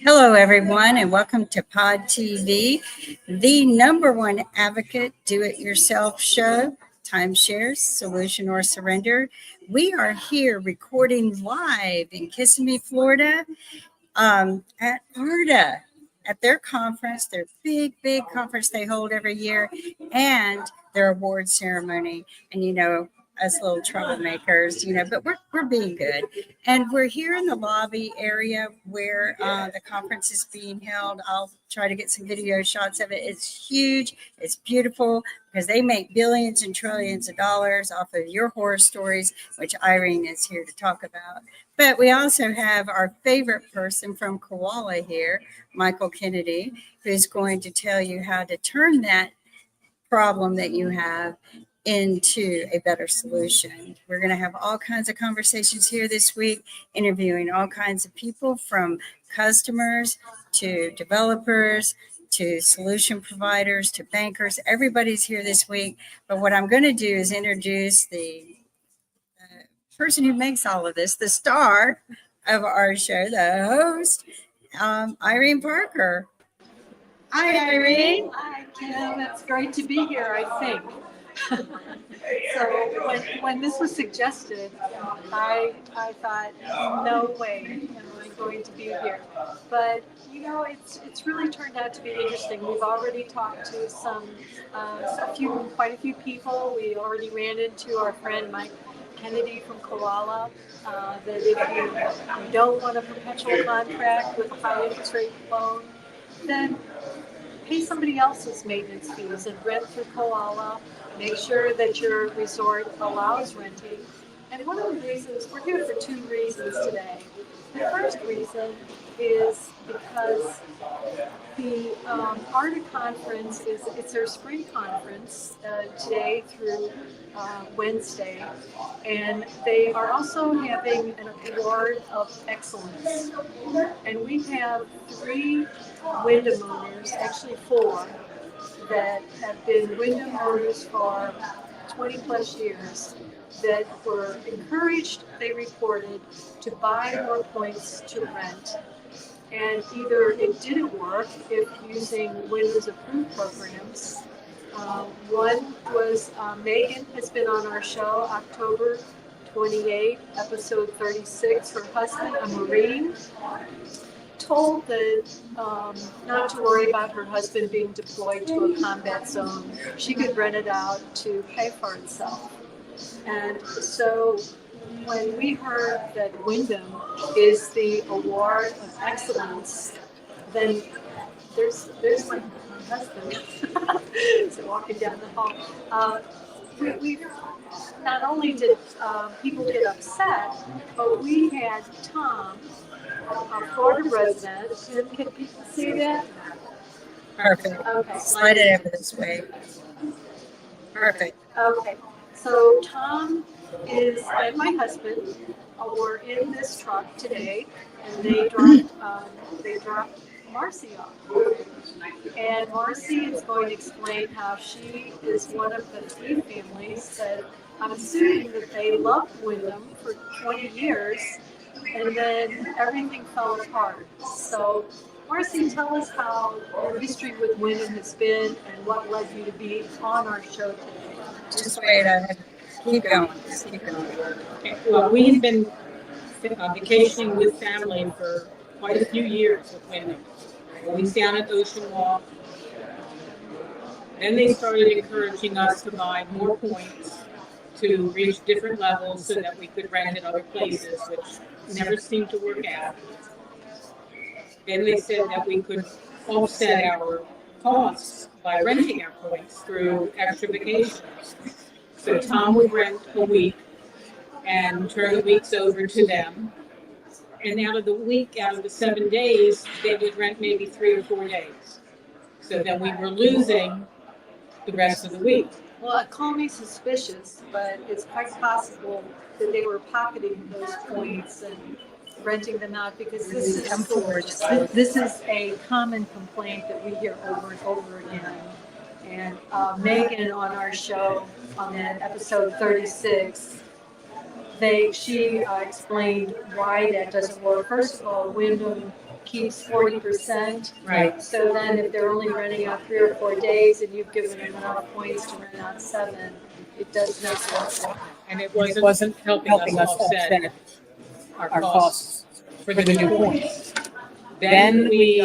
Hello, everyone, and welcome to Pod TV, the number one advocate do-it-yourself show, Timeshare, Solution or Surrender. We are here recording live in Kissimmee, Florida, at ARDA, at their conference, their big conference they hold every year, and their award ceremony. And us little troublemakers, but we're being good. And we're here in the lobby area where the conference is being held. I'll try to get some video shots of it. It's huge. It's beautiful because they make billions and trillions of dollars off of your horror stories, which Irene is here to talk about. But we also have our favorite person from Koala here, Michael Kennedy, who's going to tell you how to turn that problem that you have into a better solution. We're going to have all kinds of conversations here this week, interviewing all kinds of people from customers to developers to solution providers to bankers. Everybody's here this week. But what I'm going to do is introduce the person who makes all of this, the star of our show, the host, Irene Parker. Hi, Irene. Hi, Kim. It's great to be here, I think. So when this was suggested, I thought, no way am I going to be here. But it's really turned out to be interesting. We've already talked to quite a few people. We already ran into our friend Mike Kennedy from Koala. That if you don't want a perpetual contract with a high interest rate loan, then pay somebody else's maintenance fees and rent through Koala. Make sure that your resort allows renting. And one of the reasons, we're here for two reasons today. The first reason is because the ARDA conference it's their spring conference today through Wednesday, and they are also having an award of excellence. And we have 3 Wyndham owners, actually 4, that have been Wyndham owners for 20 plus years that were encouraged, they reported, to buy more points to rent. And either it didn't work if using Wyndham's approved programs. One was Megan has been on our show, October 28, episode 36. Her husband, a Marine, told that not to worry about her husband being deployed to a combat zone. She could rent it out to pay for itself. And so when we heard that Wyndham is the award of excellence, then there's my husband so walking down the hall. We not only did people get upset, but we had Tom, a Florida resident. Can people see that? Perfect. Okay. Slide it over this way. Perfect. Okay. So Tom and my husband were in this truck today, and they dropped Marcy off. And Marcy is going to explain how she is one of the 3 families that I'm assuming that they loved Wyndham for 20 years, and then everything fell apart. So Marcy, tell us how your history with Wyndham has been and what led you to be on our show today. Just wait. Keep going. Just keep going. Okay. Well, we have been vacationing with family for quite a few years with Wyndham. We down at Ocean Walk. Then they started encouraging us to buy more points to reach different levels so that we could rent at other places, which never seemed to work out. Then they said that we could offset our costs by renting our points through extra vacations. So Tom would rent a week and turn the weeks over to them. And out of the 7 days, they would rent maybe 3 or 4 days. So then we were losing the rest of the week. Well, it called me suspicious, but it's quite possible that they were pocketing those points and renting them out, because this is a common complaint that we hear over and over again. And Megan on our show on that episode 36 She explained why that doesn't work. First of all, Wyndham keeps 40%. Right. So then if they're only renting out 3 or 4 days and you've given them enough points to rent out 7, it does not work. And it wasn't helping us offset our costs for the new points. Then we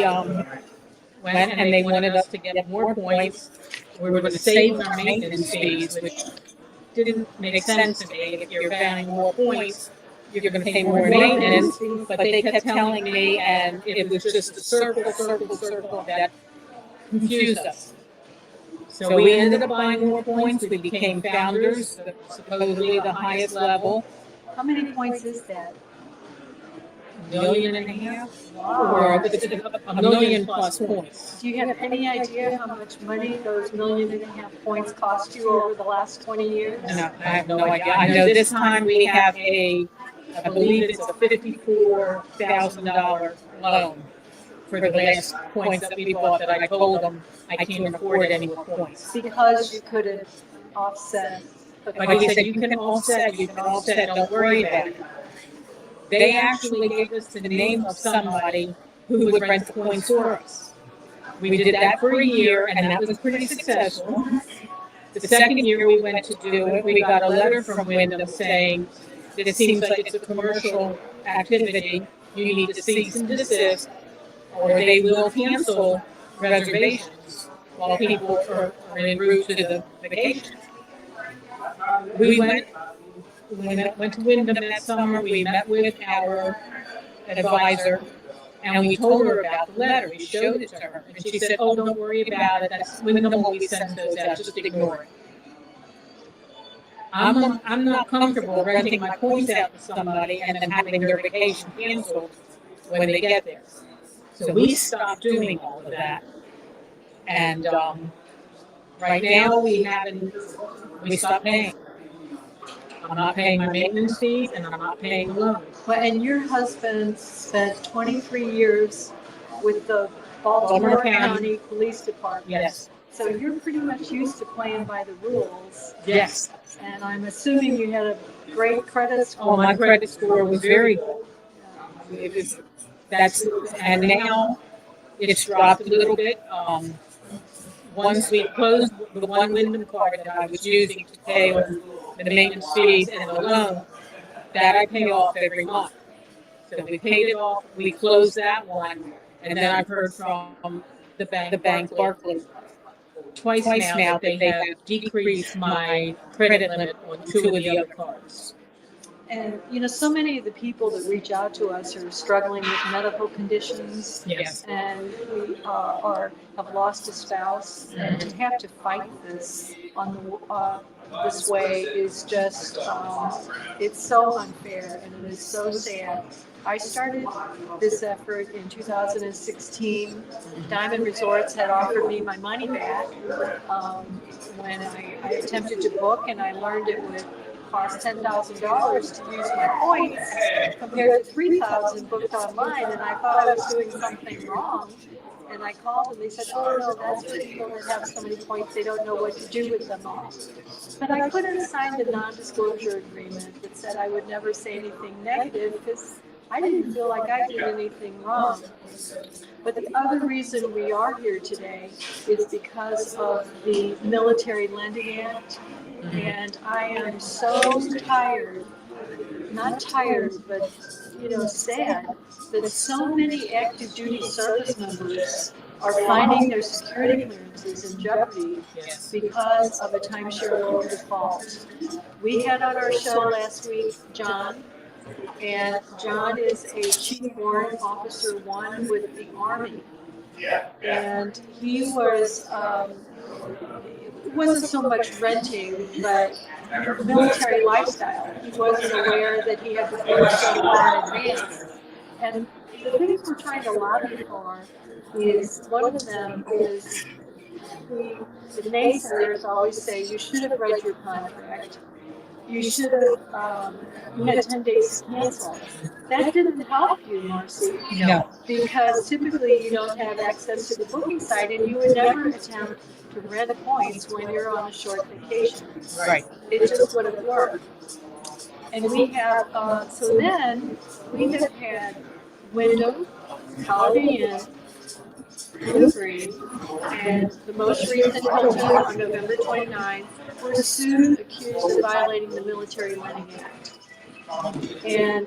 went and they wanted us to get more points. We were going to save our maintenance fees, which didn't make sense to me. If you're buying more points, you're going to pay more in maintenance. But they kept telling me, and it was just a circle that confused us. So we ended up buying more points. We became founders, supposedly the highest level. How many points is that? $1.5 million, Wow. or a million plus points. Do you have any idea how much money those 1.5 million points cost you over the last 20 years? No, I have no idea. I know this time we have I believe it's a $54,000 loan for the last points that we bought that I told them I can't afford any more points. Because you couldn't offset. But he said, you can offset, don't worry about it. They actually gave us the name of somebody who would rent the points for us. We did that for a year, and that was pretty successful. The second year we went to do it, we got a letter from Wyndham saying, it seems like it's a commercial activity, you need to cease and desist, or they will cancel reservations while people are en route to the vacation. We went to Wyndham that summer. We met with our advisor, and we told her about the letter. We showed it to her, and she said, "Oh, don't worry about it. That's Wyndham always sends those out. Just ignore it." I'm not comfortable renting my points out to somebody and then having their vacation canceled when they get there. So we stopped doing all of that, and right now we stopped paying. I'm not paying my maintenance fees, and I'm not paying the loans. Well, and your husband spent 23 years with the Baltimore County Police Department. Yes. So you're pretty much used to playing by the rules. Yes. And I'm assuming you had a great credit score. Oh, my credit score was very good. And now it's dropped a little bit. Once we closed the one Wyndham card that I was using to pay the maintenance fees and the loan, that I pay off every month. So we paid it off, we closed that one, and then I've heard from the bank Barclays twice now that they have decreased my credit limit on 2 of the other cards. And, you know, so many of the people that reach out to us are struggling with medical conditions. Yes. And we have lost a spouse. And to have to fight this this way is just, it's so unfair and it is so sad. I started this effort in 2016. Diamond Resorts had offered me my money back when I attempted to book, and I learned it would cost $10,000 to use my points compared to $3,000 booked online, and I thought I was doing something wrong. And I called and they said, "Oh no, that's for people that have so many points they don't know what to do with them all." But I couldn't sign the non-disclosure agreement that said I would never say anything negative because I didn't feel like I did anything wrong. But the other reason we are here today is because of the Military Lending Act. And I am so tired, not tired, but sad that so many active duty service members are finding their security clearances in jeopardy because of a timeshare loan default. We had on our show last week John, and John is a Chief Warrant Officer 1 with the Army. And he wasn't so much renting, but military lifestyle. He wasn't aware that he had to pay so far in advance. And the things we're trying to lobby for is, one of them is, the naysayers always say you should have read your contract. You should have, you had 10 days to cancel. That didn't help you, Marcy. No. Because typically you don't have access to the booking site and you would never attempt to rent points when you're on a short vacation. Right. It just wouldn't work. And we have, so then we have had Wyndham, Holiday Inn, Blue Green, and the most recent Hilton on November 29th were sued, accused of violating the Military Lending Act. And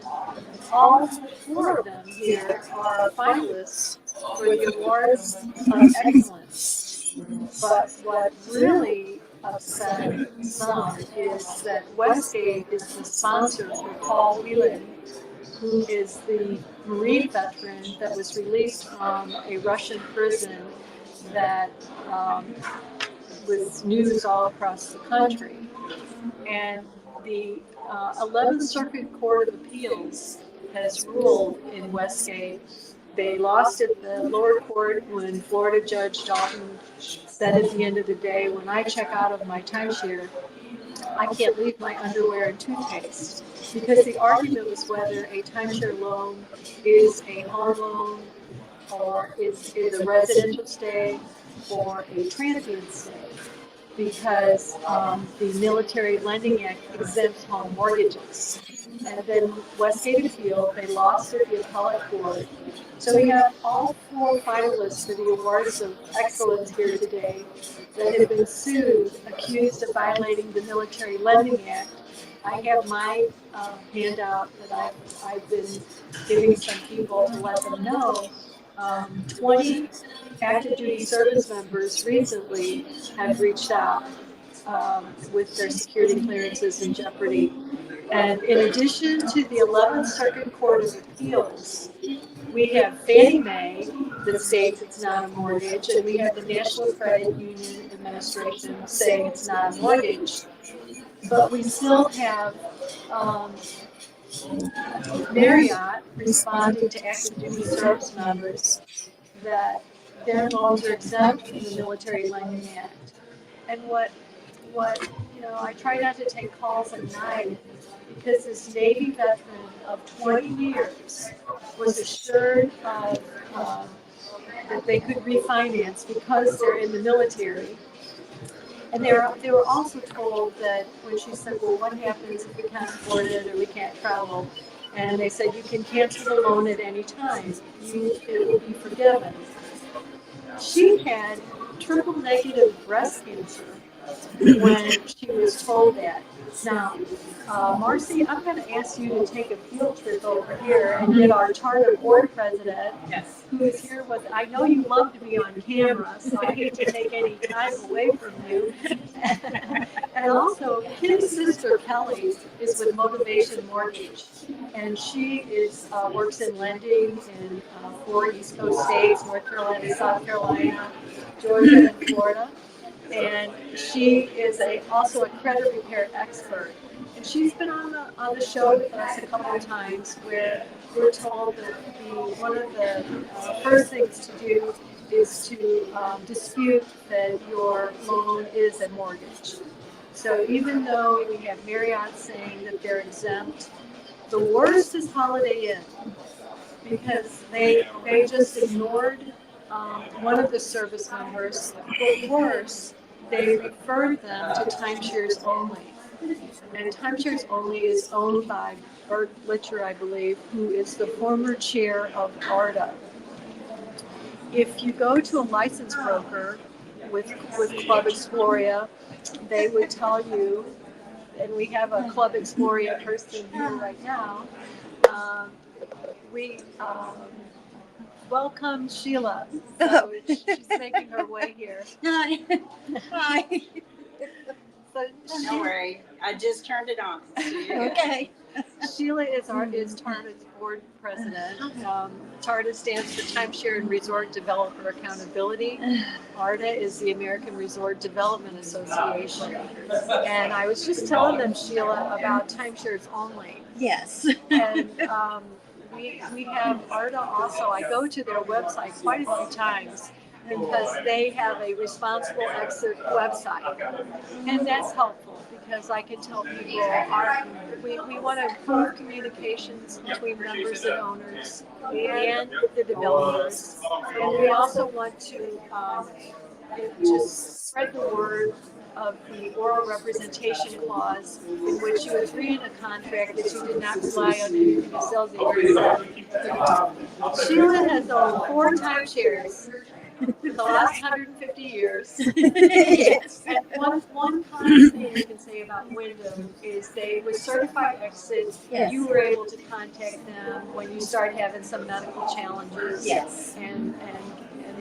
all four of them here are finalists for the Awards of Excellence. But what really upset some is that Westgate is the sponsor for Paul Whelan, who is the Marine veteran that was released from a Russian prison that was news all across the country. And the 11th Circuit Court of Appeals has ruled in Westgate. They lost at the lower court when Florida Judge Dalton said at the end of the day, when I check out of my timeshare, I can't leave my underwear and toothpaste. Because the argument was whether a timeshare loan is a home loan or is a residential stay or a transient stay. Because the Military Lending Act exempts home mortgages. And then Westgate appealed, they lost at the appellate court. So we have all four finalists for the Awards of Excellence here today that have been sued, accused of violating the Military Lending Act. I have my handout that I've been giving some people to let them know. 20 active duty service members recently have reached out with their security clearances in jeopardy. And in addition to the 11th Circuit Court of Appeals, we have Fannie Mae that states it's not a mortgage, and we have the National Credit Union Administration saying it's not a mortgage. But we still have Marriott responding to active duty service members that their loans are exempt from the Military Lending Act. And what I try not to take calls at night because this Navy veteran of 20 years was assured of that they could refinance because they're in the military. And they were also told that when she said, well, what happens if we can't afford it or we can't travel? And they said, you can cancel the loan at any time. It will be forgiven. She had triple negative breast cancer when she was told that. Now, Marcy, I'm going to ask you to take a field trip over here and get our charter board president, who is here with, I know you love to be on camera, so I hate to take any time away from you. And also, Kim's sister, Kelly, is with Motivation Mortgage, and she works in lending in 4 East Coast states, North Carolina, South Carolina, Georgia, and Florida. And she is also a credit repair expert. And she's been on the show with us a couple of times where we're told that one of the first things to do is to dispute that your loan is a mortgage. So even though we have Marriott saying that they're exempt, the worst is Holiday Inn because they just ignored one of the service members, but worse, they referred them to Timeshares Only. And Timeshares Only is owned by Bert Litcher, I believe, who is the former chair of ARDA. If you go to a licensed broker with Club Exploria, they would tell you, and we have a Club Exploria person here right now, we welcome Sheila. So she's making her way here. Hi. Hi. So Don't worry, I just turned it on. Okay. Sheila is TARDA's board president. TARDA stands for Timeshare and Resort Developer Accountability. ARDA is the American Resort Development Association. And I was just telling them, Sheila, about Timeshares Only. Yes. And we have ARDA also. I go to their website quite a few times because they have a responsible exit website. And that's helpful because I can tell people we want to improve communications between members and owners and the developers. And we also want to just spread the word of the oral representation clause in which you agree in a contract that you did not rely on anything the sales agent said. Sheila has owned 4 timeshares in the last 150 years. Yes. And one kind thing I can say about Wyndham is they, with certified exit, Yes. you were able to contact them when you start having some medical challenges Yes. and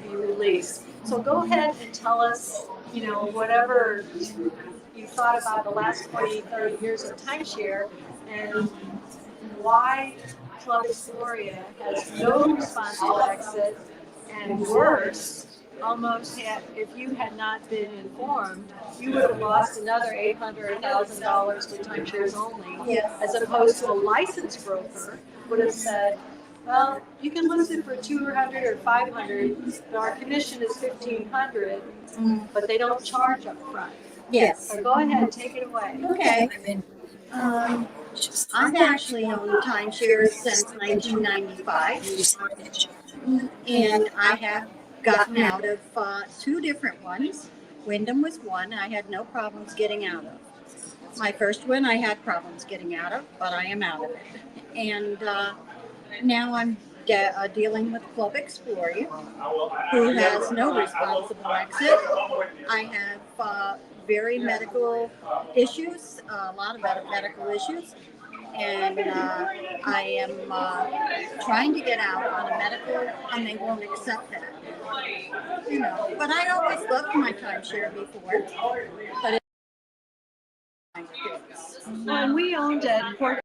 be released. So go ahead and tell us, whatever you thought about the last 20, 30 years of timeshare and why Club Exploria has no responsible exit, and worse, almost had, if you had not been informed, you would have lost another $800 or $1,000 with timeshares only, Yes. as opposed to a licensed broker would have said, well, you can list it for $200 or $500, but our commission is $1,500, but they don't charge up front. Yes. So go ahead, take it away. Okay. I've actually owned timeshares since 1995, and I have gotten out of 2 different ones. Wyndham was one I had no problems getting out of. My first one I had problems getting out of, but I am out of it. And now I'm dealing with Club Exploria, who has no responsible exit. I have very medical issues, a lot of medical issues, and I am trying to get out on a medical, and they won't accept that. But I always loved my timeshare before, but When we owned at Port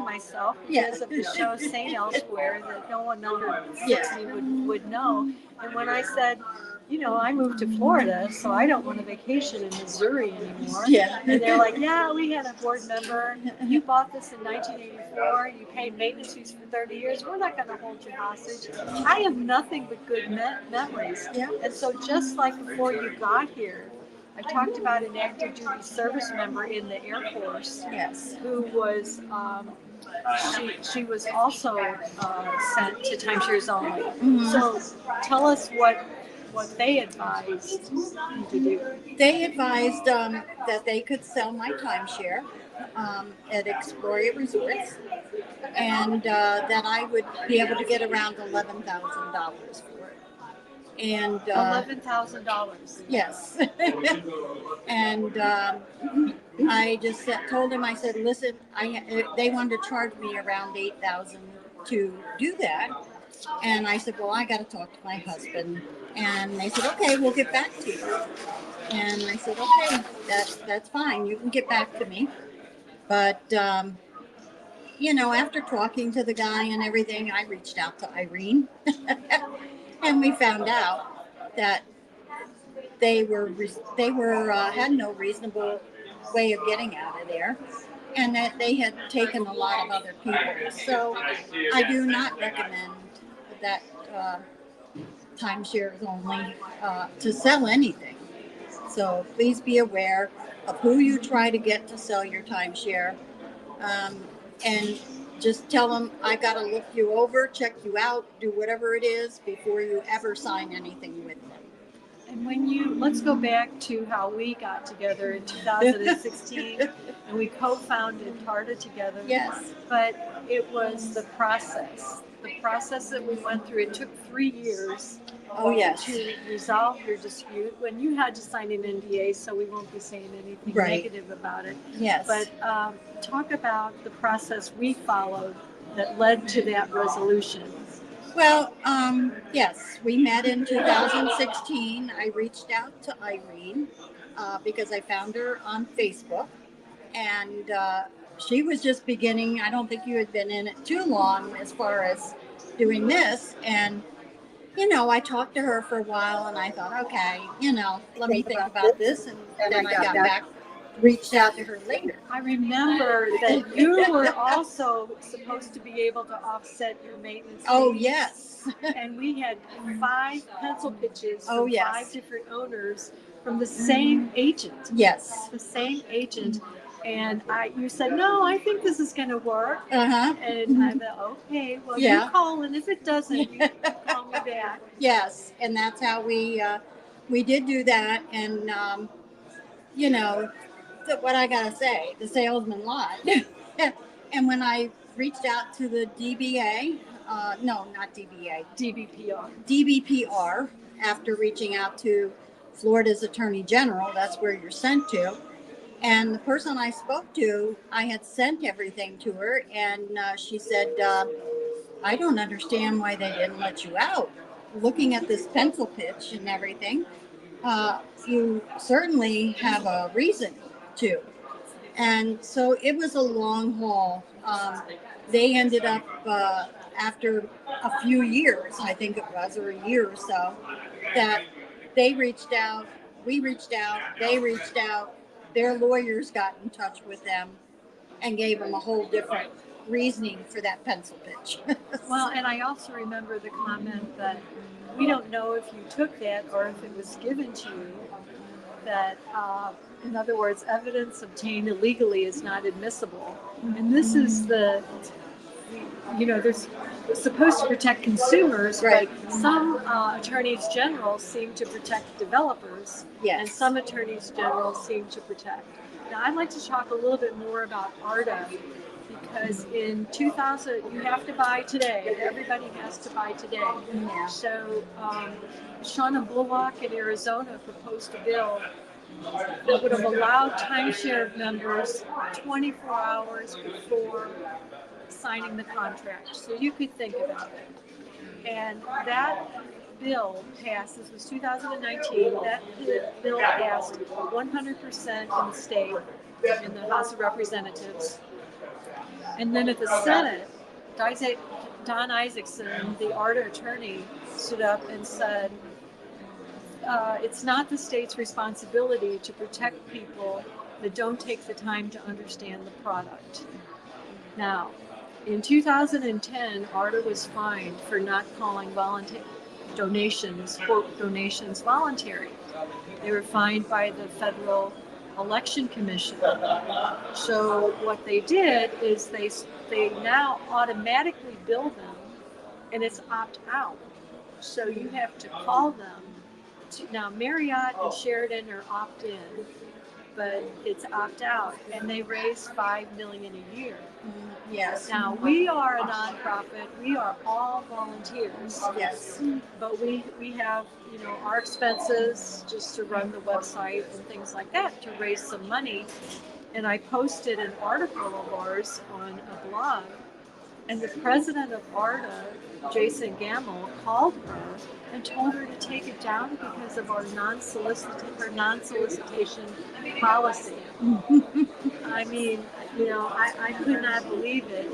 myself because of the show St. Elsewhere that no one under 60 would know. And when I said, I moved to Florida, so I don't want to vacation in Missouri anymore. Yeah. And they're like, yeah, we had a board member. You bought this in 1984. You paid maintenance fees for 30 years. We're not going to hold you hostage. I have nothing but good memories. Yeah. And so just like before you got here, I talked about an active duty service member in the Air Force yes. who was, she was also sent to timeshares only. So tell us what they advised you to do. They advised that they could sell my timeshare at Exploria Resorts, and that I would be able to get around $11,000 for it. And $11,000. yes. And I just told him, I said, listen, they wanted to charge me around $8,000 to do that. And I said, well, I got to talk to my husband. And they said, okay, we'll get back to you. And I said, okay, that's fine. You can get back to me. But, after talking to the guy and everything, I reached out to Irene. And we found out that they had no reasonable way of getting out of there, and that they had taken a lot of other people. So I do not recommend that timeshares only to sell anything. So please be aware of who you try to get to sell your timeshare, and just tell them, I got to look you over, check you out, do whatever it is before you ever sign anything with them. And let's go back to how we got together in 2016 and we co-founded TARTA together. Yes. But it was the process that we went through. It took 3 years. Oh, yes. To resolve your dispute when you had to sign an NDA, so we won't be saying anything negative about it. Yes. But talk about the process we followed that led to that resolution. Well, yes, we met in 2016. I reached out to Irene because I found her on Facebook, and she was just beginning. I don't think you had been in it too long as far as doing this, and I talked to her for a while, and I thought, okay, let me think about this, and then I got back, reached out to her later. I remember that you were also supposed to be able to offset your maintenance fees. Oh, yes. And we had 5 pencil pitches from Oh, yes. 5 different owners from the same agent. Yes. The same agent. And you said, no, I think this is going to work. Uh-huh. And I thought, okay, well, you call, and if it doesn't, you call me back. Yes, and that's how we we did do that, and you know, what I gotta say, the salesman lied. And when I reached out to the DBA, no, not DBA, DBPR. DBPR, after reaching out to Florida's Attorney General, that's where you're sent to. And the person I spoke to, I had sent everything to her, and she said, I don't understand why they didn't let you out. Looking at this pencil pitch and everything, you certainly have a reason to. And so it was a long haul. They ended up, after a few years, I think it was, or a year or so, that they reached out, we reached out, they reached out, their lawyers got in touch with them and gave them a whole different reasoning for that pencil pitch. Well, and I also remember the comment that we don't know if you took that or if it was given to you. That, in other words, evidence obtained illegally is not admissible. And this is there's supposed to protect consumers, Right. but some attorneys general seem to protect developers, Yes. and some attorneys general seem to protect. Now, I'd like to talk a little bit more about ARDA, because in 2000, you have to buy today. Everybody has to buy today. Yeah. So, Shauna Bullock in Arizona proposed a bill that would have allowed timeshare members 24 hours before signing the contract. So you could think about it. And that bill passed, this was 2019, that bill passed 100% in the state, in the House of Representatives. And then at the Senate, Don Isaacson, the ARDA attorney, stood up and said, it's not the state's responsibility to protect people that don't take the time to understand the product. Now, in 2010, ARDA was fined for not calling donations, quote, donations voluntary. They were fined by the Federal Election Commission. So what they did is they now automatically bill them, and it's opt-out. So you have to call them. Now, Marriott and Sheraton are opt-in, but it's opt-out, and they raise $5 million a year. Yes. Now, we are a nonprofit. We are all volunteers. Yes. But we have, our expenses just to run the website and things like that to raise some money. And I posted an article of ours on a blog, and the president of ARDA, Jason Gamble, called her and told her to take it down because of our non-solicitation policy. I mean, I could not believe it.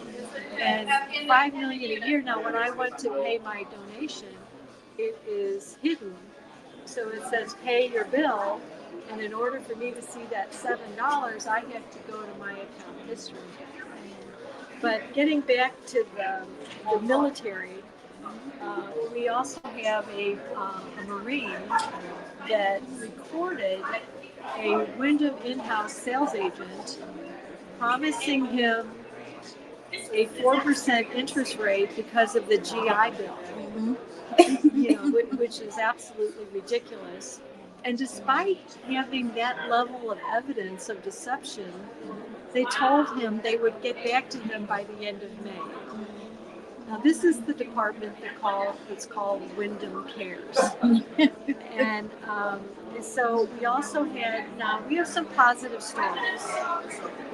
And $5 million a year. Now, when I went to pay my donation, it is hidden. So it says pay your bill, and in order for me to see that $7, I have to go to my account history. But getting back to the military, we also have a Marine that recorded a Wyndham in-house sales agent promising him a 4% interest rate because of the GI Bill, which is absolutely ridiculous. And despite having that level of evidence of deception, they told him they would get back to him by the end of May. Now, this is the department it's called Wyndham Cares. And so we also we have some positive stories.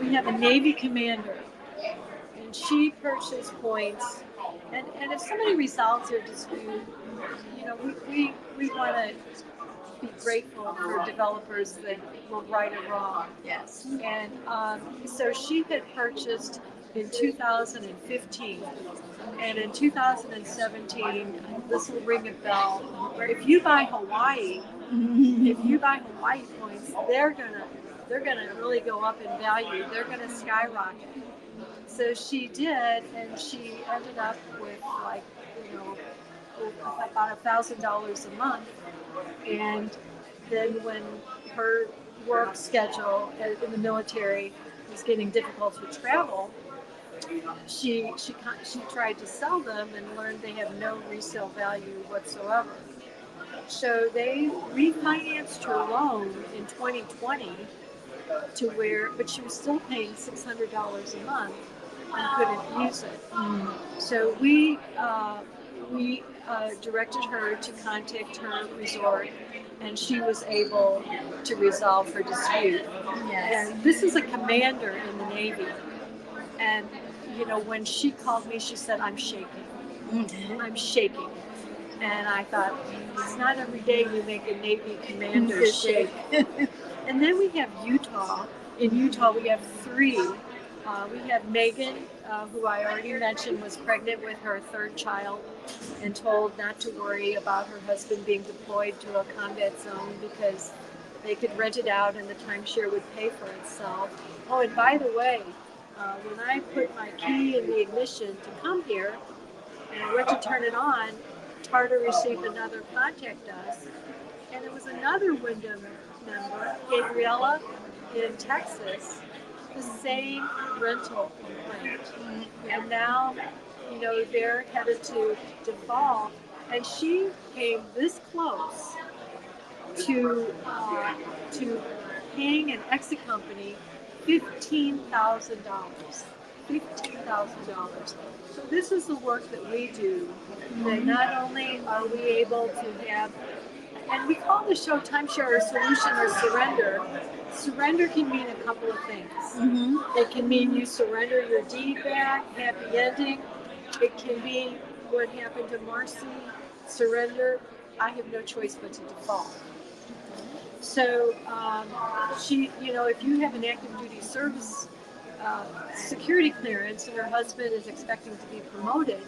We have a Navy commander, and she purchased points. And if somebody resolves their dispute, we want to be grateful for developers that will right a wrong. Yes. And so she had purchased in 2015, and in 2017, this will ring a bell. If you buy Hawaii points, they're gonna really go up in value. They're gonna skyrocket. So she did, and she ended up with about $1,000 a month. And then when her work schedule in the military was getting difficult to travel, she tried to sell them and learned they have no resale value whatsoever. So they refinanced her loan in 2020 to where, but she was still paying $600 a month and couldn't use it. So we directed her to contact her resort, and she was able to resolve her dispute. Yes. And this is a commander in the Navy, and when she called me, she said, "I'm shaking. I'm shaking." And I thought, it's not every day you make a Navy commander shake. And then we have Utah. In Utah, we have three. We have Megan, who I already mentioned was pregnant with her third child and told not to worry about her husband being deployed to a combat zone because they could rent it out and the timeshare would pay for itself. Oh, and by the way, when I put my key in the ignition to come here and I went to turn it on, Tartar received another contact us, and it was another Wyndham member, Gabriella, in Texas, the same rental complaint. And now, they're headed to default, and she came this close to paying an exit company $15,000. $15,000. So this is the work that we do. That not only are we able to have, and we call the show Timeshare or Solution or Surrender. Surrender can mean a couple of things. It can mean you surrender your deed back, happy ending. It can be what happened to Marcy, surrender. I have no choice but to default. So if you have an active duty service security clearance and her husband is expecting to be promoted,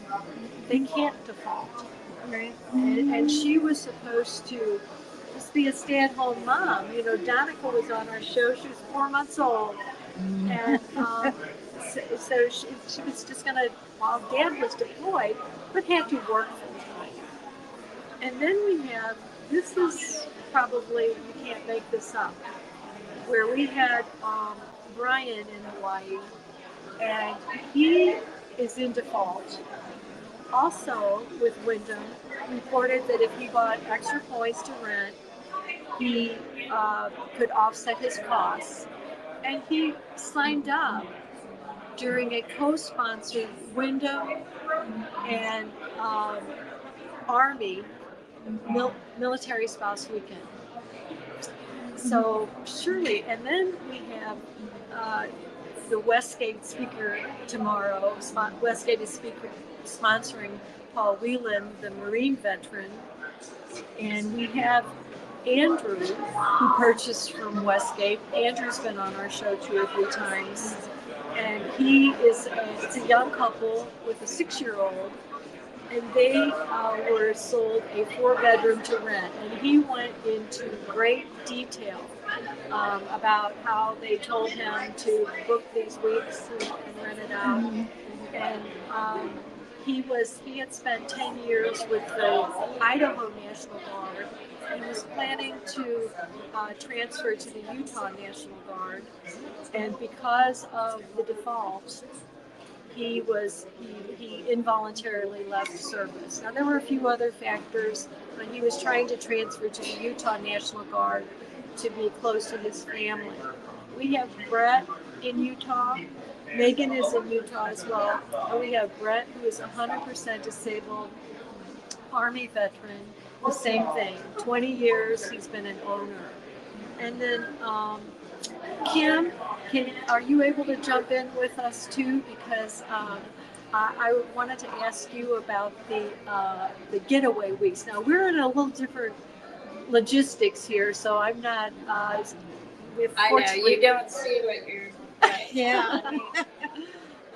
they can't default. Right. And she was supposed to just be a stay-at-home mom. Donica was on our show. She was 4 months old, and so she was just gonna, while Dad was deployed, but had to work full time. And then we have, this is probably, you can't make this up, where we had Brian in Hawaii, and he is in default. Also, with Wyndham, reported that if he bought extra points to rent, he could offset his costs. And he signed up during a co-sponsored Wyndham and Army military spouse weekend. So surely, and then we have the Westgate speaker tomorrow. Westgate is sponsoring Paul Whelan, the Marine veteran, and we have Andrew, who purchased from Westgate. Andrew's been on our show 2 or 3 times, and it's a young couple with a 6-year-old, and they were sold a 4-bedroom to rent, and he went into great detail about how they told him to book these weeks and rent it out. And he had spent 10 years with the Idaho National Guard and was planning to transfer to the Utah National Guard. And because of the default, he involuntarily left service. Now there were a few other factors, but he was trying to transfer to the Utah National Guard to be close to his family. We have Brett in Utah. Megan is in Utah as well. And we have Brett, who is 100% disabled, Army veteran, the same thing. 20 years he's been an owner. And then Kim, are you able to jump in with us too? Because I wanted to ask you about the getaway weeks. Now we're in a little different logistics here, so I'm not. I know you don't see what you're. Yeah.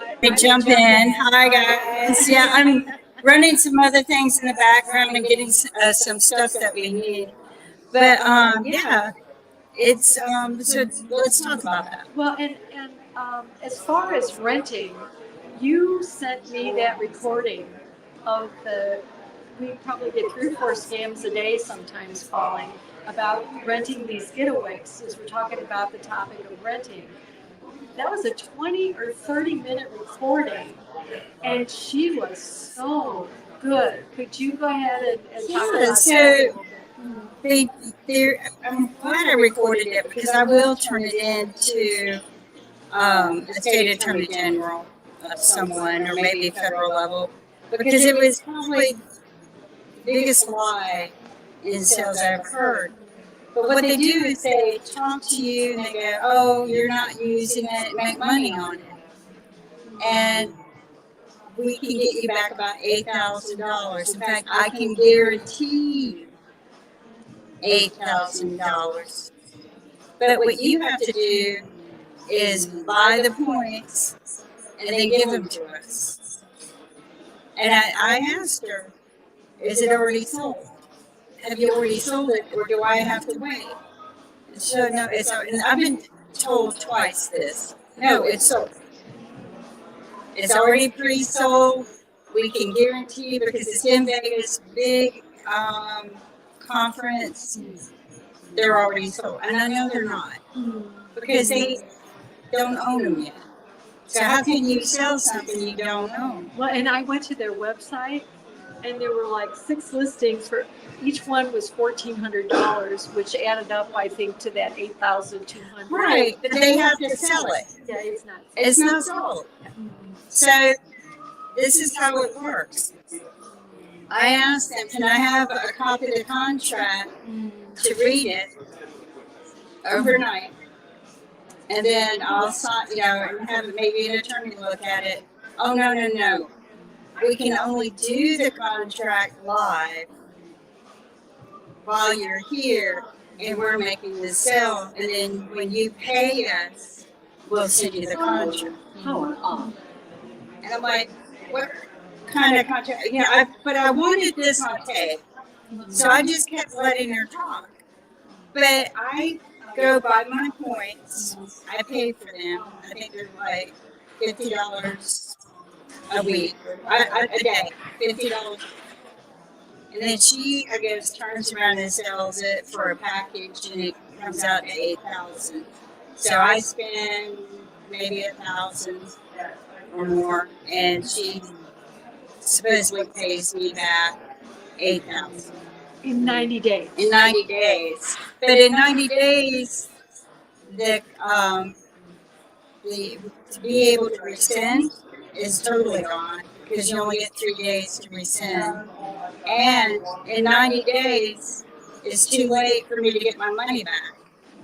Let me jump in. Hi guys. Yeah, I'm running some other things in the background and getting some stuff that we need. But yeah, it's so let's talk about that. Well, and as far as renting, you sent me that recording of we probably get 3 or 4 scams a day sometimes calling about renting these getaways, as we're talking about the topic of renting. That was a 20 or 30-minute recording, and she was so good. Could you go ahead and talk about that a little bit? I'm glad I recorded it because I will turn it into a state attorney general of someone, or maybe federal level, because it was probably the biggest lie in sales I ever heard. But what they do is they talk to you and they go, "Oh, you're not using it, make money on it, and we can get you back about $8,000. In fact, I can guarantee you $8,000. But what you have to do is buy the points and then give them to us." And I asked her, "Is it already sold? Have you already sold it, or do I have to wait?" And she said, "No, it's already." And I've been told twice this. "No, it's sold. It's already pre-sold. We can guarantee you because it's in Vegas, big conference. They're already sold." And I know they're not because they don't own them yet. So how can you sell something you don't own? Well, and I went to their website, and there were like 6 listings for each one was $1,400, which added up, I think, to that $8,200. Right, but they have to sell it. Yeah, it's not. It's not sold. So this is how it works. I asked them, "Can I have a copy of the contract to read it overnight? And then I'll sign, and have maybe an attorney look at it." "Oh, no, no, no. We can only do the contract live while you're here, and we're making the sale. And then when you pay us, we'll send you the contract." And I'm like, "What kind of contract?" But I wanted this on tape. So I just kept letting her talk. But I go by my points. I pay for them. I think they're like $50 a week, a day, $50. And then she, I guess, turns around and sells it for a package, and it comes out to $8,000. So I spend maybe $1,000 or more, and she supposedly pays me back $8,000 In 90 days. in 90 days. But in 90 days, the to be able to rescind is totally gone because you only get 3 days to rescind. And in 90 days, it's too late for me to get my money back.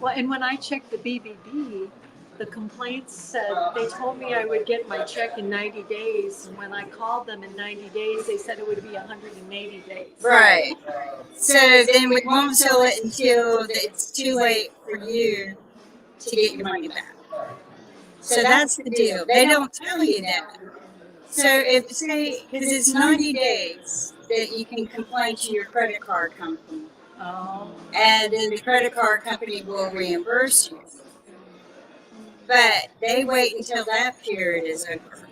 Well, and when I checked the BBB, the complaints said they told me I would get my check in 90 days. And when I called them in 90 days, they said it would be 180 days. Right. So then we won't sell it until it's too late for you to get your money back. So that's the deal. They don't tell you that. So if say, because it's 90 days that you can complain to your credit card company, and then the credit card company will reimburse you. But they wait until that period is over.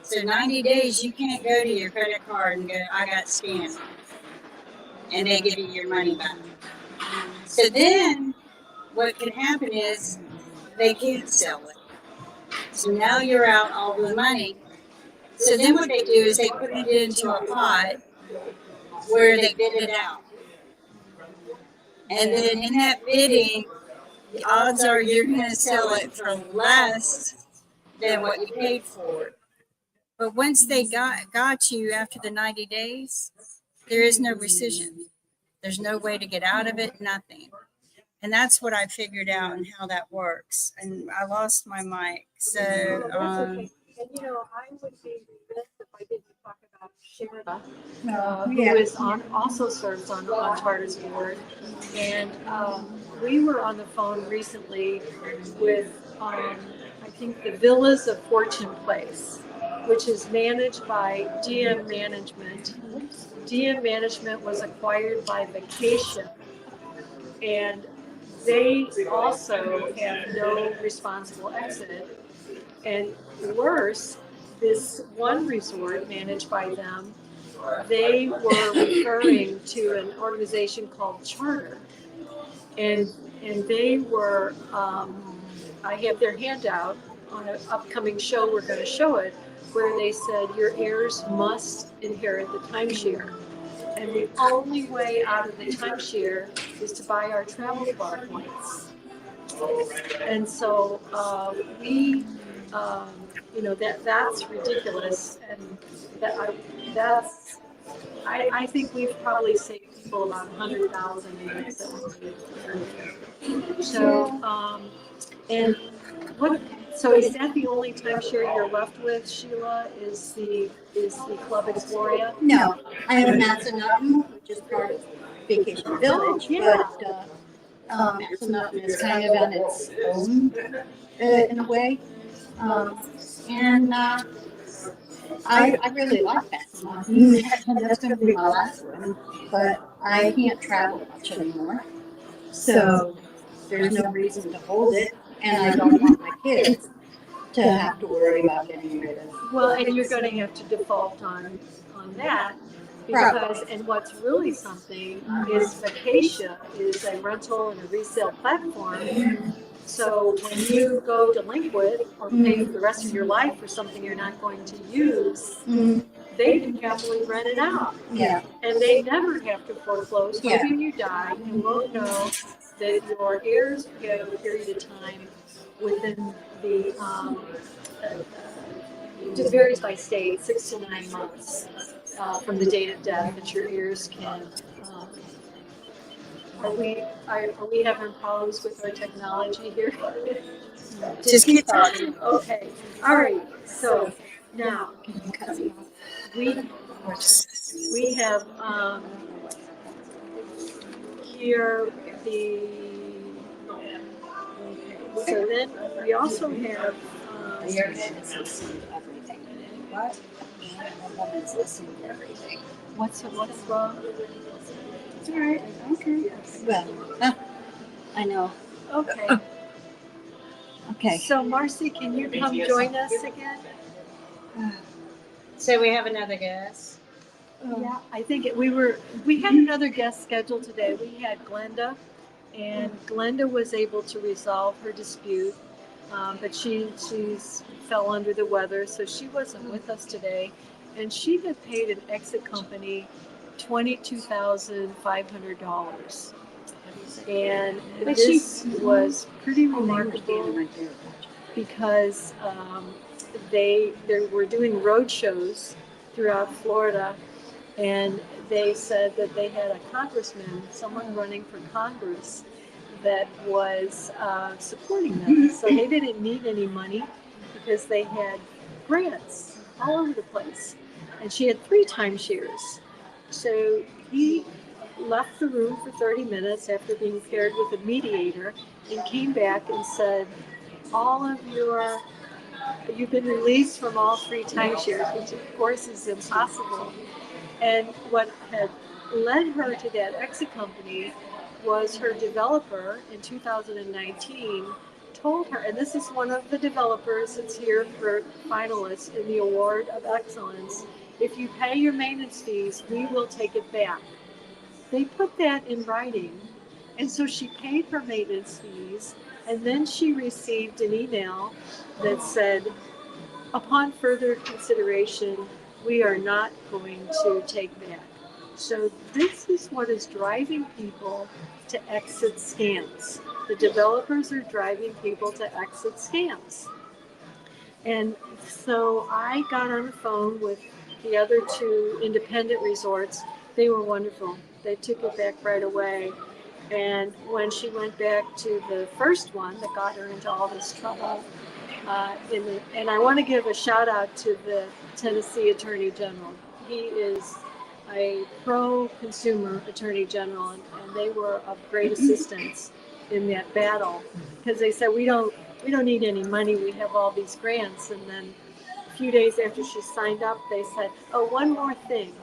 So 90 days, you can't go to your credit card and go, "I got scammed," and they give you your money back. So then what can happen is they can't sell it. So now you're out all the money. So then what they do is they put it into a pot where they bid it out. And then in that bidding, the odds are you're going to sell it for less than what you paid for it. But once they got you after the 90 days, there is no rescission. There's no way to get out of it, nothing. And that's what I figured out and how that works. And I lost my mic. So, That's okay. And I would be remiss if I didn't talk about Sheridan, who is also serves on Charter's board. And we were on the phone recently with, I think, the Villas of Fortune Place, which is managed by DM Management. DM Management was acquired by Vacation, and they also have no responsible exit. And worse, this one resort managed by them, they were referring to an organization called Charter. And they were, I have their handout on an upcoming show, we're going to show it, where they said your heirs must inherit the timeshare. And the only way out of the timeshare is to buy our travel club points. And so we, that's ridiculous, and that's I think we've probably saved people about 100,000 in exit. So and what? So is that the only timeshare you're left with, Sheila? Is the Club Exploria? No, I have Matsunagan, which is part of Vacation Village, Yeah. but Matsunagan is kind of on its own in a way. And I really like Matsunagan. That's going to be my last one, but I can't travel much anymore. So there's no reason to hold it, and I don't want my kids to have to worry about getting rid of. Well, and you're going to have to default on that because, and what's really something is Vacatia is a rental and a resale platform. So when you go delinquent or pay for the rest of your life for something you're not going to use, they can happily rent it out. Yeah. And they never have to foreclose, Yeah. hoping you die, and won't know that your heirs have a period of time within the, it just varies by state, 6 to 9 months from the date of death that your heirs can. Are we having problems with our technology here? Just keep talking. Okay. All right. So now we have here the. So then we also have. What? The woman's listening to everything. What's wrong? It's all right. Okay. Well, I know. Okay. Okay. So Marcy, can you come join us again? So we have another guest. Yeah, I think we had another guest scheduled today. We had Glenda, and Glenda was able to resolve her dispute, but she's fell under the weather, so she wasn't with us today. And she had paid an exit company $22,500, and this was pretty remarkable because they were doing road shows throughout Florida, and they said that they had a congressman, someone running for Congress, that was supporting them. So they didn't need any money because they had grants all over the place. And she had 3 timeshares. So he left the room for 30 minutes after being paired with a mediator and came back and said, you've been released from all 3 timeshares, which of course is impossible. And what had led her to that exit company was her developer in 2019 told her, and this is one of the developers that's here for finalists in the Award of Excellence, if you pay your maintenance fees, we will take it back. They put that in writing, and so she paid her maintenance fees, and then she received an email that said, upon further consideration, we are not going to take back. So this is what is driving people to exit scams. The developers are driving people to exit scams. And so I got on the phone with the other 2 independent resorts. They were wonderful. They took it back right away. And when she went back to the first one that got her into all this trouble, and I want to give a shout out to the Tennessee Attorney General. He is a pro-consumer Attorney General, and they were of great assistance in that battle because they said we don't need any money. We have all these grants. And then a few days after she signed up, they said, oh, one more thing.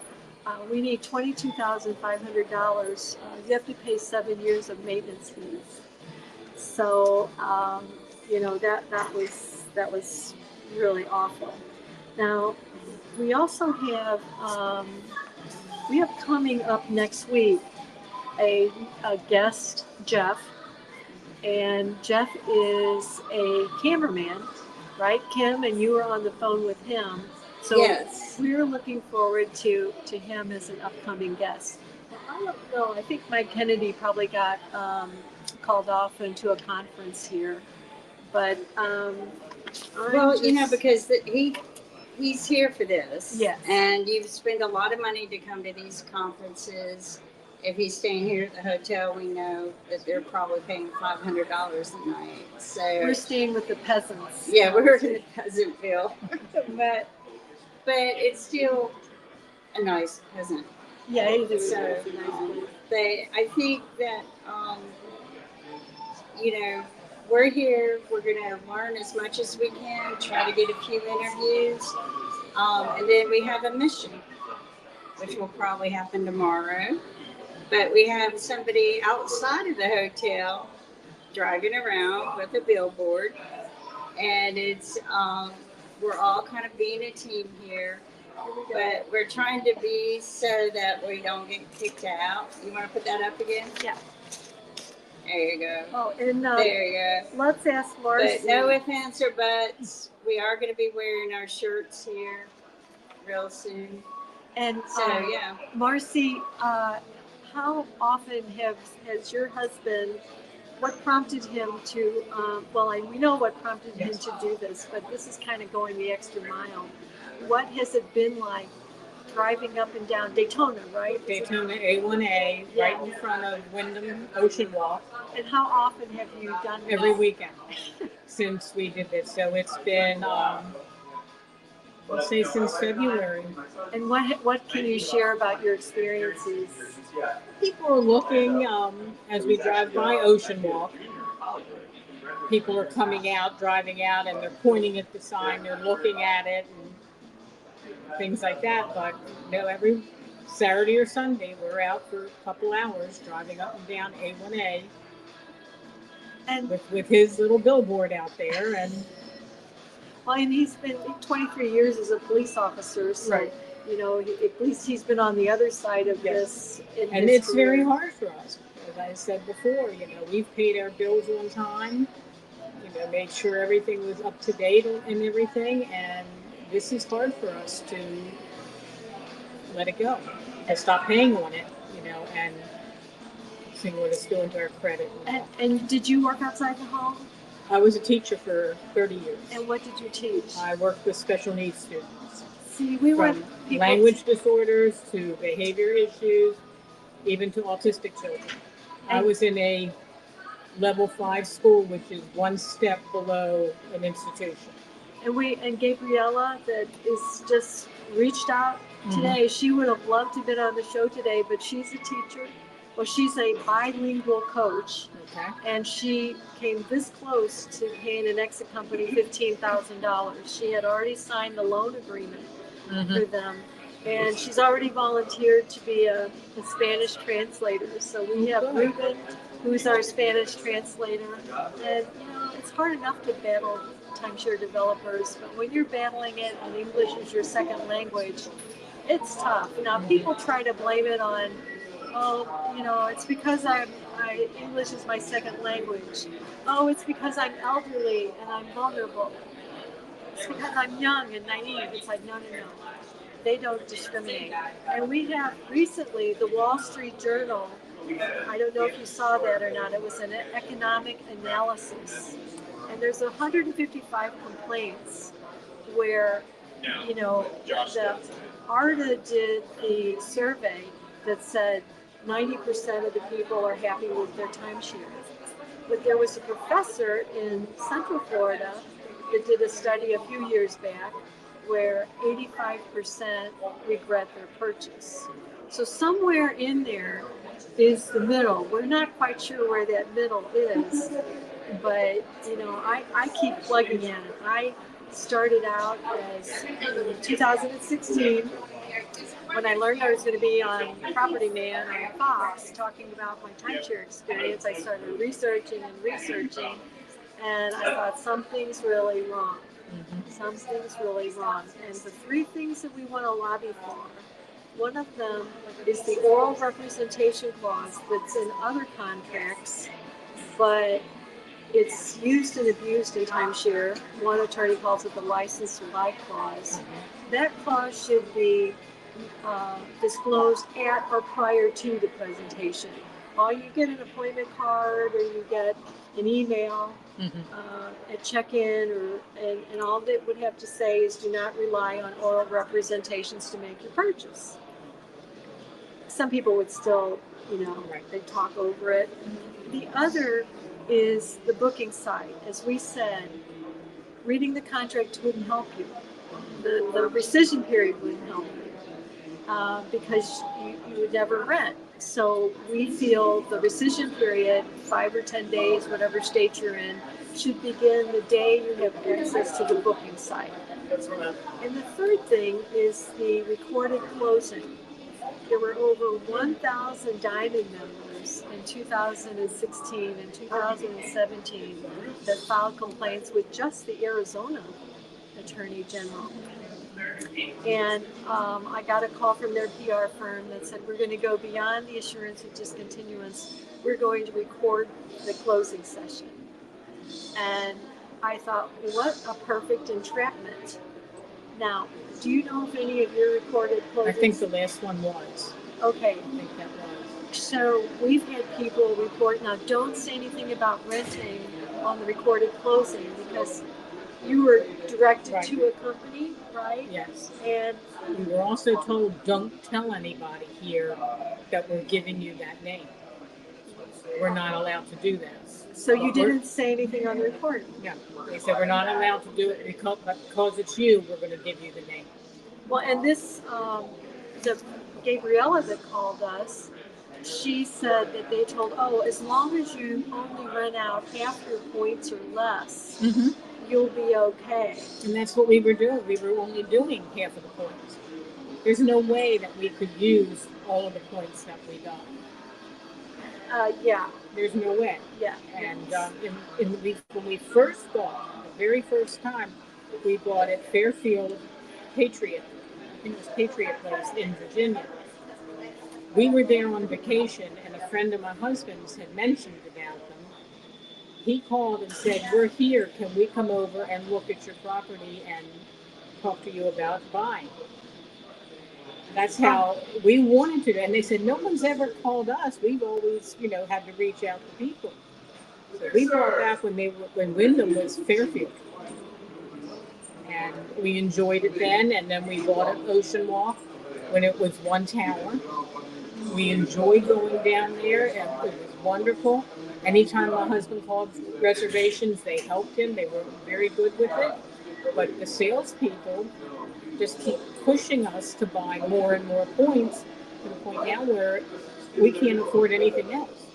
We need $22,500. You have to pay 7 years of maintenance fees. So that was really awful. Now we also have coming up next week a guest, Jeff, and Jeff is a cameraman, right, Kim? And you were on the phone with him. So Yes. we're looking forward to him as an upcoming guest. I don't know. I think Mike Kennedy probably got called off into a conference here, but Well, I'm you know, just because he's here for this. Yes. And you spend a lot of money to come to these conferences. If he's staying here at the hotel, we know that they're probably paying $500 a night. So we're staying with the peasants. yeah, we're in Pleasantville, but it's still a nice peasant. Yeah, it is So, a nice place. but I think that you know, we're here. We're going to learn as much as we can. Try to get a few interviews, and then we have a mission, which will probably happen tomorrow. But we have somebody outside of the hotel driving around with a billboard, and it's we're all kind of being a team here. But we're trying to be so that we don't get kicked out. You want to put that up again? Yeah. There you go. Oh, and There you go. let's ask Marcy. But no ifs, ands, or buts. We are going to be wearing our shirts here real soon. And So, yeah. Marcy, how often has your husband? What prompted him to? We know what prompted him to do this, but this is kind of going the extra mile. What has it been like driving up and down Daytona, right? Daytona A1A, Yeah. right in front of Wyndham Ocean Walk, And how often have you done this? every weekend since we did this. So it's been, I'll say since February. And what can you share about your experiences? People are looking as we drive by Ocean Walk. People are coming out, driving out, and they're pointing at the sign. They're looking at it and things like that. But every Saturday or Sunday, we're out for a couple hours driving up and down A1A And with his little billboard out there. And he's been 23 years as a police officer, so right. At least he's been on the other side of Yes. this. In And his it's career. very hard for us. As I said before, we've paid our bills on time, made sure everything was up to date and everything. And this is hard for us to let it go, to stop paying on it, and seeing what it's doing to our credit. And did you work outside the home? I was a teacher for 30 years. And what did you teach? I worked with special needs students. See, we From want people language disorders to behavior issues, even to autistic children. I was in a level 5 school, which is one step below an institution. And Gabriella that is just reached out today. She would have loved to have been on the show today, but she's a teacher. Well, she's a bilingual coach. Okay. And she came this close to paying an exit company $15,000. She had already signed the loan agreement for them. And she's already volunteered to be a Spanish translator. So we have Ruben, who's our Spanish translator. And, it's hard enough to battle timeshare developers, but when you're battling it and English is your second language, it's tough. Now, people try to blame it on, it's because English is my second language. Oh, it's because I'm elderly and I'm vulnerable. It's because I'm young and naive. It's like, no. They don't discriminate. And we have recently the Wall Street Journal, I don't know if you saw that or not, it was an economic analysis. And there's 155 complaints where, the ARDA did the survey that said 90% of the people are happy with their timeshare. But there was a professor in Central Florida that did a study a few years back where 85% regret their purchase. So somewhere in there is the middle. We're not quite sure where that middle is, but I keep plugging in. I started out as in 2016 when I learned I was going to be on Property Man on Fox talking about my timeshare experience. I started researching, and I thought something's really wrong. Something's really wrong. And the 3 things that we want to lobby for, one of them is the oral representation clause that's in other contracts, but it's used and abused in timeshare. One attorney calls it the license to lie clause. That clause should be disclosed at or prior to the presentation. Or you get an appointment card, or you get an email at check-in, and all they would have to say is do not rely on oral representations to make your purchase. Some people would still, they'd talk over it. The other is the booking site. As we said, reading the contract wouldn't help you. The rescission period wouldn't help you. Because you would never rent. So we feel the rescission period, 5 or 10 days, whatever state you're in, should begin the day you have access to the booking site. And the third thing is the recorded closing. There were over 1,000 Diamond members in 2016 and 2017 that filed complaints with just the Arizona Attorney General. And I got a call from their PR firm that said, we're going to go beyond the assurance of discontinuance. We're going to record the closing session. And I thought, what a perfect entrapment. Now, do you know if any of your recorded closings? I think the last one was. Okay. I think that was. So we've had people report, now don't say anything about renting on the recorded closing, because you were directed to a company, right? Yes. And we were also told, don't tell anybody here that we're giving you that name. We're not allowed to do that. So you didn't say anything on the recording? Yeah. They said we're not allowed to do it because it's you, we're going to give you the name. Well, and this, the Gabriella that called us, she said that they told, as long as you only rent out half your points or less, you'll be okay. And that's what we were doing. We were only doing half of the points. There's no way that we could use all of the points that we got. Yeah. There's no way. Yeah. And when we first bought, the very first time, we bought at Fairfield Patriot. I think it was Patriot Place in Virginia. We were there on vacation, and a friend of my husband's had mentioned about them. He called and said, we're here. Can we come over and look at your property and talk to you about buying? That's how we wanted to. And they said, no one's ever called us. We've always, had to reach out to people. So we bought back when Wyndham was Fairfield. And we enjoyed it then. And then we bought at Ocean Walk when it was one tower. We enjoyed going down there, and it was wonderful. Anytime my husband called reservations, they helped him. They were very good with it. But the salespeople just keep pushing us to buy more and more points to the point now where we can't afford anything else.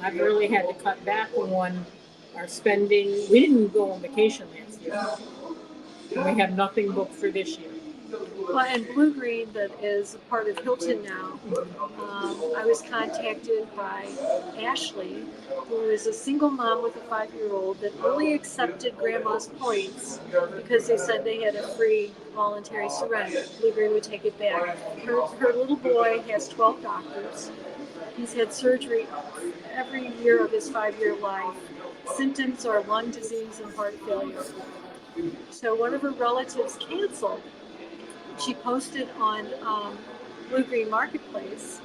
I've really had to cut back on our spending. We didn't go on vacation last year. And we have nothing booked for this year. Well, and Blue Green, that is a part of Hilton now, I was contacted by Ashley, who is a single mom with a 5-year-old that only accepted grandma's points because they said they had a free voluntary surrender. Blue Green would take it back. Her little boy has 12 doctors. He's had surgery every year of his 5-year life. Symptoms are lung disease and heart failure. So one of her relatives canceled. She posted on Blue Green Marketplace.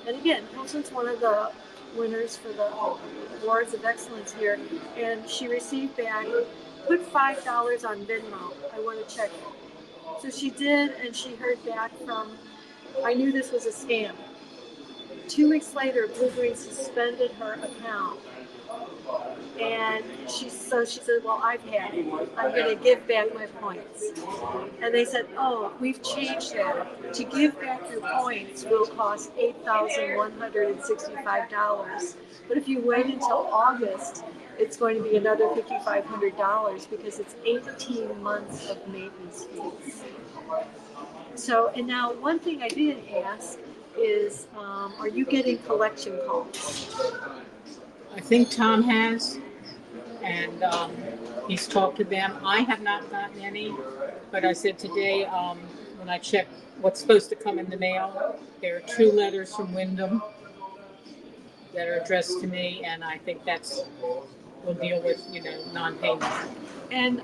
And again, Hilton's one of the winners for the Awards of Excellence here. And she received back, put $5 on Venmo. I want to check it. So she did, and she heard back from, I knew this was a scam. 2 weeks later, Blue Green suspended her account. And she said, well, I've had it. I'm going to give back my points. And they said, we've changed that. To give back your points will cost $8,165. But if you wait until August, it's going to be another $5,500 because it's 18 months of maintenance fees. So, and now one thing I didn't ask is, are you getting collection calls? I think Tom has, and he's talked to them. I have not gotten any, but I said today when I checked what's supposed to come in the mail, there are 2 letters from Wyndham that are addressed to me, and I think we'll deal with, non-payment. And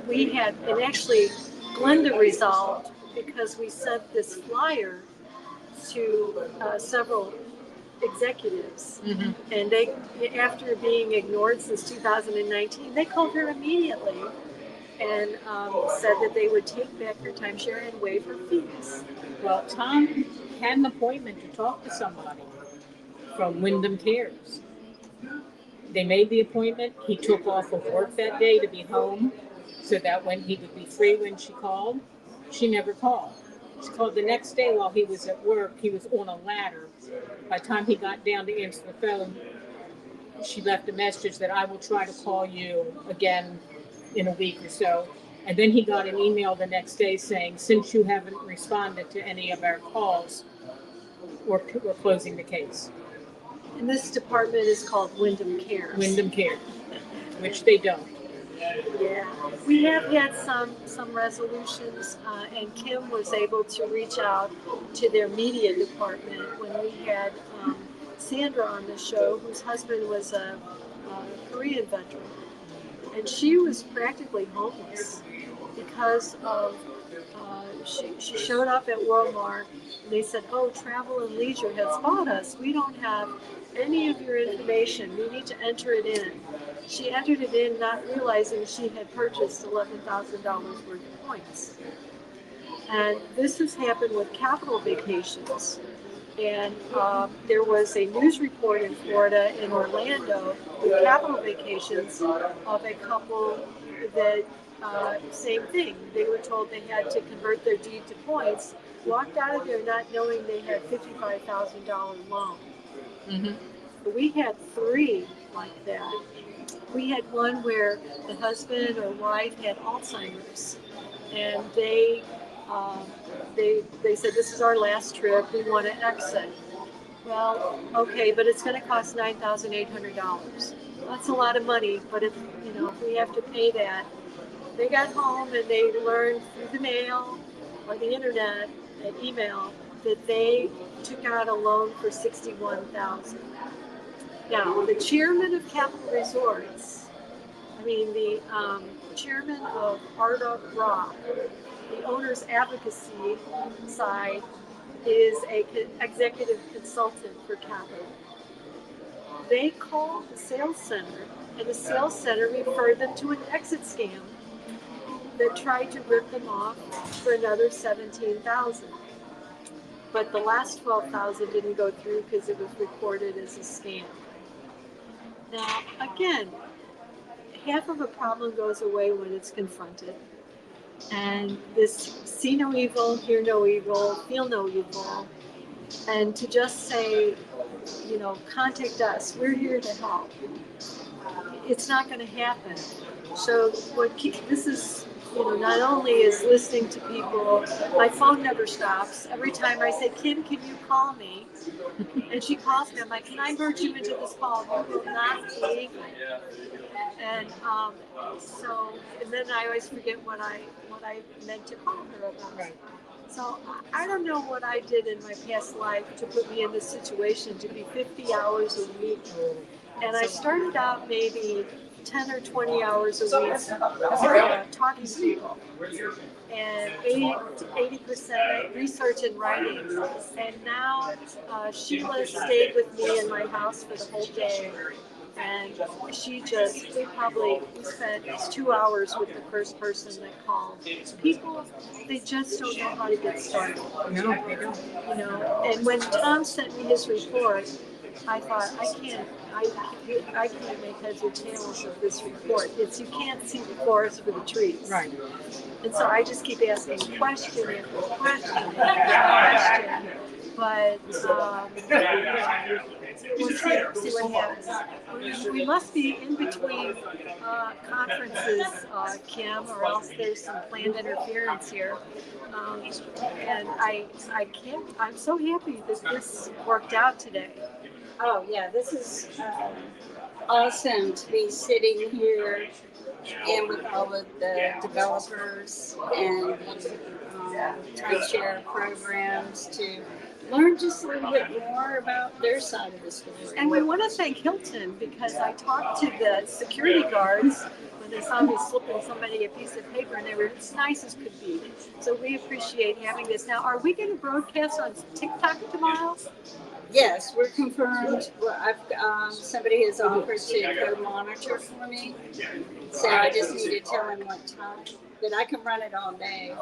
we had, and actually Glenda resolved because we sent this flyer to several executives, and they, after being ignored since 2019, they called her immediately and said that they would take back her timeshare and waive her fees. Well, Tom had an appointment to talk to somebody from Wyndham Cares. They made the appointment. He took off of work that day to be home so that when he would be free when she called. She never called. She called the next day while he was at work. He was on a ladder. By the time he got down to answer the phone, she left a message that I will try to call you again in a week or so. And then he got an email the next day saying, since you haven't responded to any of our calls, we're closing the case. And this department is called Wyndham Cares. Wyndham Cares, which they don't. Yeah, we have had some resolutions, and Kim was able to reach out to their media department when we had Sandra on the show, whose husband was a Korean veteran, and she was practically homeless because of she showed up at Walmart and they said, "Oh, Travel and Leisure has bought us. We don't have any of your information. We need to enter it in." She entered it in, not realizing she had purchased $11,000 worth of points. And this has happened with Capital Vacations. And there was a news report in Florida, in Orlando, with Capital Vacations of a couple that, same thing. They were told they had to convert their deed to points, walked out of there not knowing they had $55,000 loan. We had 3 like that. We had one where the husband or wife had Alzheimer's, and they said, "This is our last trip. We want to exit." Well, okay, but it's going to cost $9,800. That's a lot of money, but if we have to pay that. They got home and they learned through the mail or the internet and email that they took out a loan for $61,000. Now, the chairman of Capital Resorts, the chairman of Ardagh Rock, the owner's advocacy side, is an executive consultant for Capital. They called the sales center, and the sales center referred them to an exit scam that tried to rip them off for another $17,000. But the last $12,000 didn't go through because it was reported as a scam. Now, again, half of a problem goes away when it's confronted. And this see no evil, hear no evil, feel no evil, and to just say, contact us, we're here to help. It's not going to happen. So this is, not only is listening to people, my phone never stops. Every time I say, "Kim, can you call me?" And she calls me, I'm like, "Can I merge you into this call? You will not believe it." And and then I always forget what I meant to call her about. Right. So I don't know what I did in my past life to put me in this situation to be 50 hours a week. And I started out maybe 10 or 20 hours a week talking to people. And 80% research and writing. And now Sheila stayed with me in my house for the whole day. And we spent 2 hours with the first person that called. People, they just don't know how to get started. No, they don't. And when Tom sent me his report, I thought, I can't make heads or tails of this report. You can't see the forest for the trees. Right. And so I just keep asking question after question after question. But we'll see what happens. We must be in between conferences, Kim, or else there's some planned interference here. And I'm so happy that this worked out today. Oh, yeah, this is awesome to be sitting here and with all of the developers and the timeshare programs to learn just a little bit more about their side of the story. And we want to thank Hilton because I talked to the security guards and they saw me slipping somebody a piece of paper, and they were as nice as could be. So we appreciate having this. Now, are we going to broadcast on TikTok tomorrow? Yes, we're confirmed. Well, somebody has offered to co-monitor for me, so I just need to tell him what time. But I can run it all day.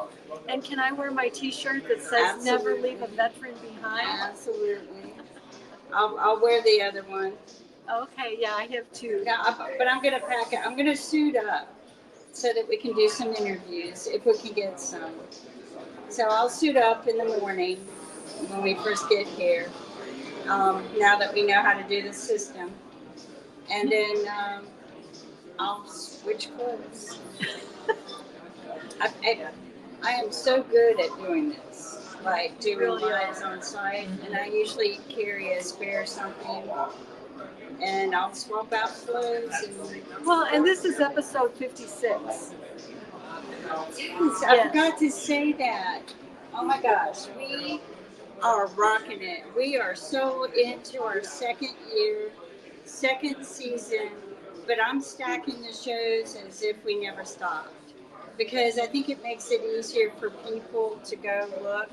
And can I wear my T-shirt that says "Never leave a veteran behind"? Absolutely. I'll wear the other one. Okay, yeah, I have two. But I'm gonna pack it. I'm gonna suit up so that we can do some interviews if we can get some. So I'll suit up in the morning when we first get here. Now that we know how to do the system, and then I'll switch clothes. I am so good at doing this, like doing Really lives on site, and I usually carry a spare something, and I'll swap out clothes. Well, and this is episode 56. Yes, I forgot to say that. Oh my gosh, we are rocking it. We are so into our second year, second season, but I'm stacking the shows as if we never stopped. Because I think it makes it easier for people to go look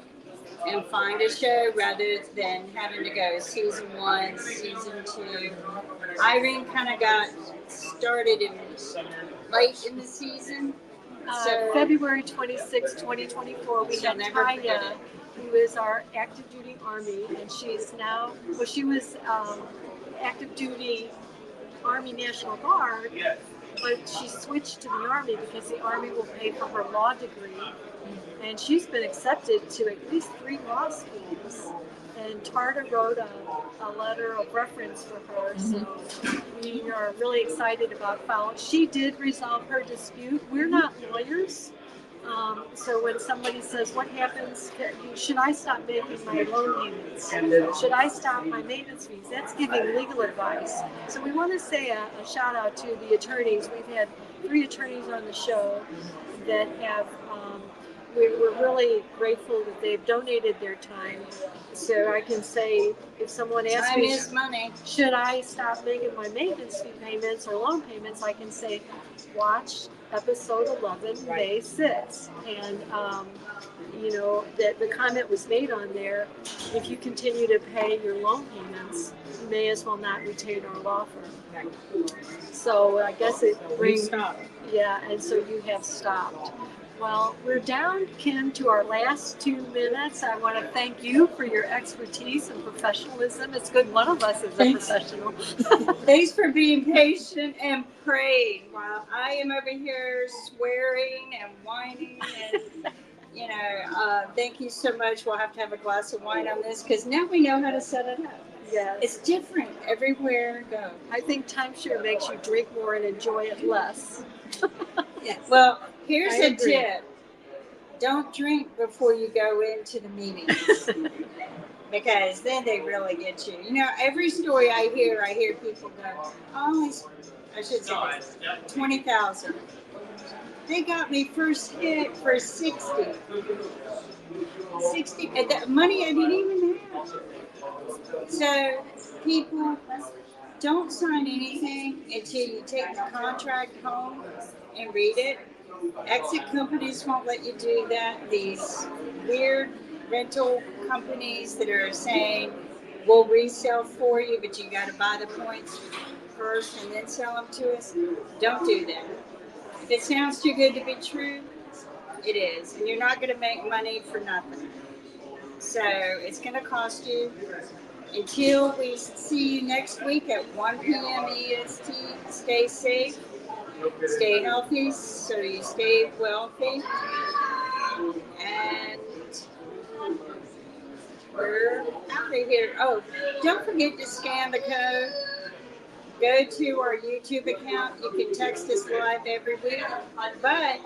and find a show rather than having to go season 1, season 2. Irene kind of got started late in the season. So February 26, 2024, we had Tanya, who is our active duty Army, and she's now, well, she was active duty Army National Guard, but she switched to the Army because the Army will pay for her law degree, and she's been accepted to at least 3 law schools. And Tarda wrote a letter of reference for her, so we are really excited about following. She did resolve her dispute. We're not lawyers, so when somebody says, what happens, should I stop making my loan payments? Should I stop my maintenance fees? That's giving legal advice. So we want to say a shout out to the attorneys. We've had 3 attorneys on the show that have, we're really grateful that they've donated their time. So I can say, if someone asks time me, is money. should I stop making my maintenance fee payments or loan payments, I can say, watch episode 11, May 6th. And, you know, that the comment was made on there, if you continue to pay your loan payments, you may as well not retain our law firm. So I guess it brings, yeah, and so you have stopped. Well, we're down, Kim, to our last 2 minutes. I want to thank you for your expertise and professionalism. It's good one of us is a professional. Thanks for being patient and praying while I am over here swearing and whining. And, you know, thank you so much. We'll have to have a glass of wine on this because now we know how to set it up. Yes. It's different everywhere I go. I think timeshare makes you drink more and enjoy it less. Yes. Well, here's I a agree. tip. Don't drink before you go into the meetings. Because then they really get you. You know, every story I hear people go, oh, I should say 20,000. They got me first hit for 60. 60, and that money I didn't even have. So people, don't sign anything until you take the contract home and read it. Exit companies won't let you do that. These weird rental companies that are saying, we'll resell for you, but you got to buy the points first and then sell them to us. Don't do that. If it sounds too good to be true, it is. And you're not going to make money for nothing. So it's going to cost you. Until we see you next week at 1 p.m. EST, stay safe, stay healthy, so you stay wealthy. And we're out of here. Oh, don't forget to scan the code. Go to our YouTube account. You can text us live every week, but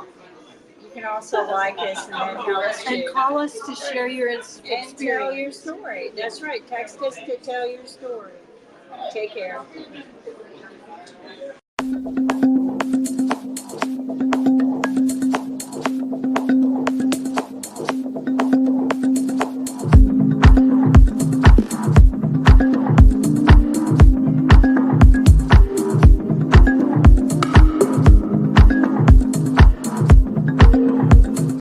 you can also like us and then help us And too. call us to share your experience. And tell your story. That's right. Text us to tell your story. Take care.